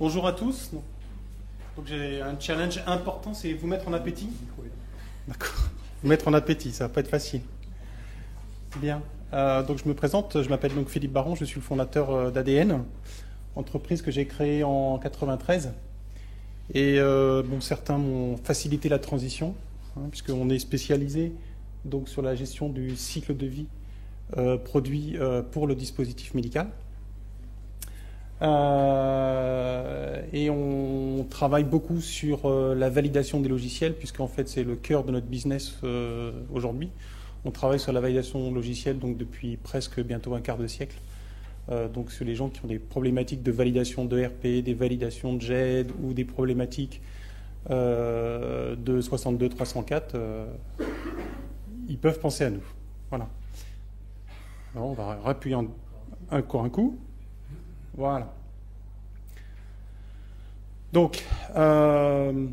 Bonjour à tous. Donc j'ai un challenge important, c'est vous mettre en appétit. D'accord. Vous mettre en appétit, ça va pas être facile. Bien. Donc je me présente, je m'appelle donc Philippe Baron, je suis le fondateur d'ADN, entreprise que j'ai créée en 93. Et certains m'ont facilité la transition, puisqu'on est spécialisé donc sur la gestion du cycle de vie produit pour le dispositif médical. Et on travaille beaucoup sur la validation des logiciels, puisqu'en fait c'est le cœur de notre business aujourd'hui. On travaille sur la validation logicielle donc depuis presque bientôt un quart de siècle. Donc sur les gens qui ont des problématiques de validation de RP, des validations de GED ou des problématiques de 62-304, ils peuvent penser à nous. Voilà. Alors on va rappuyer encore un coup. Voilà. Donc, on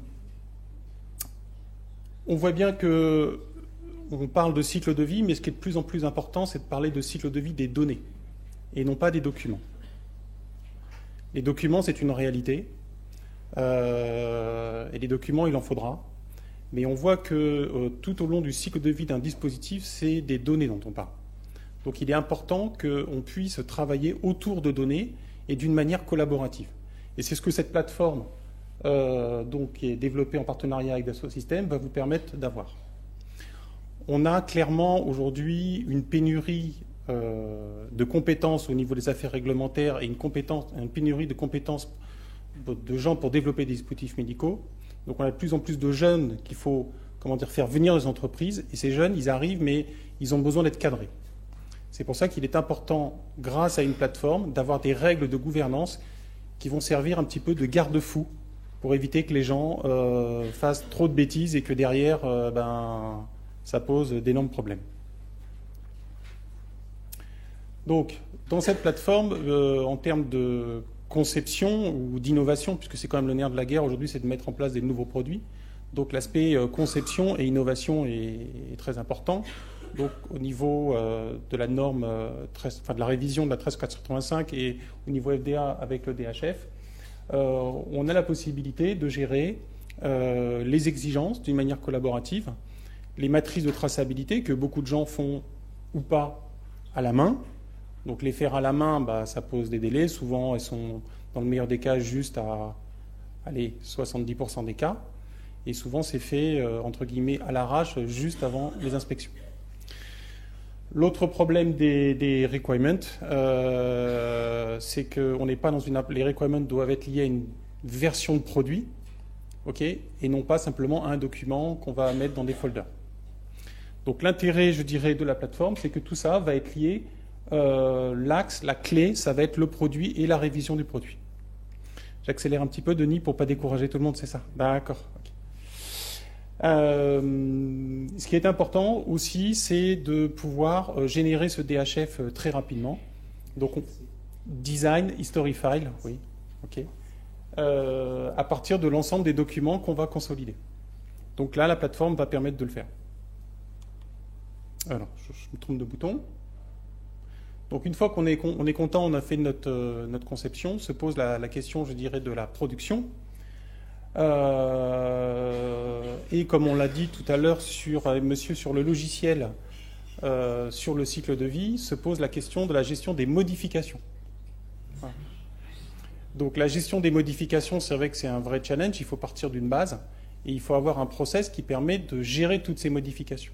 voit bien que on parle de cycle de vie, mais ce qui est de plus en plus important, c'est de parler de cycle de vie des données, et non pas des documents. Les documents, c'est une réalité, et les documents, il en faudra. Mais on voit que tout au long du cycle de vie d'un dispositif, c'est des données dont on parle. Donc il est important qu'on puisse travailler autour de données et d'une manière collaborative. Et c'est ce que cette plateforme, qui est développée en partenariat avec Dassault Systèmes, va vous permettre d'avoir. On a clairement aujourd'hui une pénurie de compétences au niveau des affaires réglementaires et une pénurie de compétences de gens pour développer des dispositifs médicaux. Donc on a de plus en plus de jeunes qu'il faut faire venir des entreprises. Et ces jeunes, ils arrivent, mais ils ont besoin d'être cadrés. C'est pour ça qu'il est important, grâce à une plateforme, d'avoir des règles de gouvernance qui vont servir un petit peu de garde-fou pour éviter que les gens fassent trop de bêtises et que derrière, ça pose d'énormes problèmes. Donc, dans cette plateforme, en termes de conception ou d'innovation, puisque c'est quand même le nerf de la guerre aujourd'hui, c'est de mettre en place des nouveaux produits. Donc l'aspect conception et innovation est très important. Donc au niveau de la norme, de la révision de la 13485 et au niveau FDA avec le DHF, on a la possibilité de gérer les exigences d'une manière collaborative, les matrices de traçabilité que beaucoup de gens font ou pas à la main. Donc les faire à la main, ça pose des délais. Souvent, elles sont, dans le meilleur des cas, juste à 70% des cas. Et souvent, c'est fait, entre guillemets, à l'arrache, juste avant les inspections. L'autre problème des requirements, c'est que on n'est pas dans les requirements doivent être liés à une version de produit, et non pas simplement à un document qu'on va mettre dans des folders. Donc l'intérêt, je dirais, de la plateforme, c'est que tout ça va être lié, l'axe, la clé, ça va être le produit et la révision du produit. J'accélère un petit peu, Denis, pour ne pas décourager tout le monde, c'est ça? D'accord. Okay. Ce qui est important aussi, c'est de pouvoir générer ce DHF très rapidement. Donc, design, history file, oui, à partir de l'ensemble des documents qu'on va consolider. Donc là, la plateforme va permettre de le faire. Alors, je me trompe de bouton. Donc une fois qu'on est content, on a fait notre conception, se pose la question, je dirais, de la production. Et comme on l'a dit tout à l'heure sur le logiciel, sur le cycle de vie, se pose la question de la gestion des modifications. Voilà. Donc la gestion des modifications, c'est vrai que c'est un vrai challenge, il faut partir d'une base et il faut avoir un process qui permet de gérer toutes ces modifications.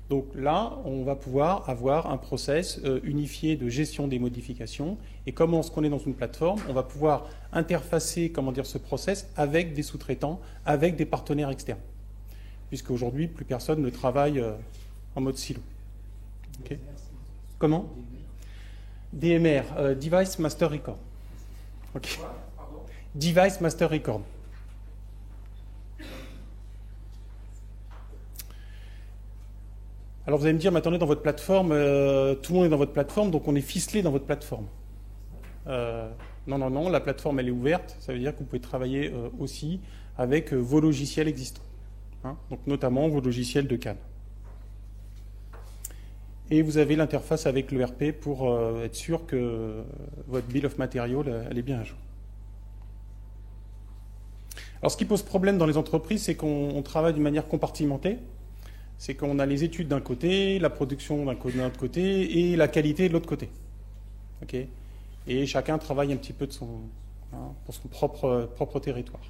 Donc là, on va pouvoir avoir un process unifié de gestion des modifications. Et comme on est dans une plateforme, on va pouvoir interfacer ce process avec des sous-traitants, avec des partenaires externes. Puisqu'aujourd'hui, plus personne ne travaille en mode silo. Okay. Comment? DMR, Device Master Record. Okay. Device Master Record. Alors vous allez me dire, mais attendez, dans votre plateforme, tout le monde est dans votre plateforme, donc on est ficelé dans votre plateforme. Non, la plateforme elle est ouverte, ça veut dire que vous pouvez travailler aussi avec vos logiciels existants, donc notamment vos logiciels de CAN. Et vous avez l'interface avec l'ERP pour être sûr que votre bill of material elle est bien à jour. Alors, ce qui pose problème dans les entreprises, c'est qu'on travaille d'une manière compartimentée. C'est qu'on a les études d'un côté, la production d'un autre côté et la qualité de l'autre côté. Okay, et chacun travaille un petit peu pour son propre territoire.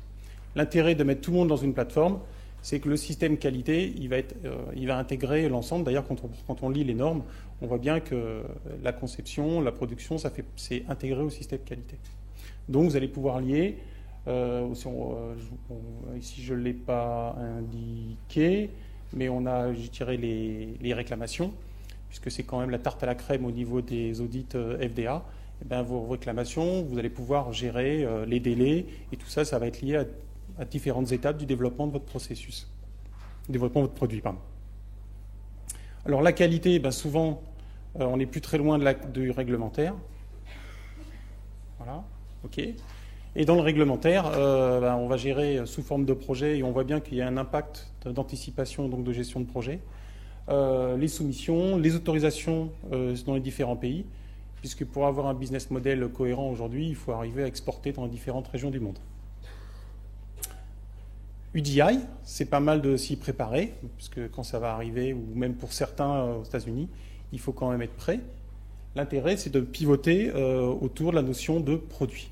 L'intérêt de mettre tout le monde dans une plateforme, c'est que le système qualité, il va intégrer l'ensemble. D'ailleurs, quand on lit les normes, on voit bien que la conception, la production, c'est intégré au système qualité. Donc, vous allez pouvoir lier, ici je ne l'ai pas indiqué, mais j'ai tiré les réclamations, puisque c'est quand même la tarte à la crème au niveau des audits FDA. Et bien, vos réclamations, vous allez pouvoir gérer les délais, et tout ça, ça va être lié à différentes étapes du développement de votre processus, développement de votre produit, pardon. Alors la qualité, ben souvent, on n'est plus très loin du réglementaire. Voilà, ok. Et dans le réglementaire, on va gérer sous forme de projet et on voit bien qu'il y a un impact d'anticipation, donc de gestion de projet, les soumissions, les autorisations dans les différents pays, puisque pour avoir un business model cohérent aujourd'hui, il faut arriver à exporter dans les différentes régions du monde. UDI, c'est pas mal de s'y préparer, puisque quand ça va arriver, ou même pour certains aux États-Unis, il faut quand même être prêt. L'intérêt, c'est de pivoter autour de la notion de produit.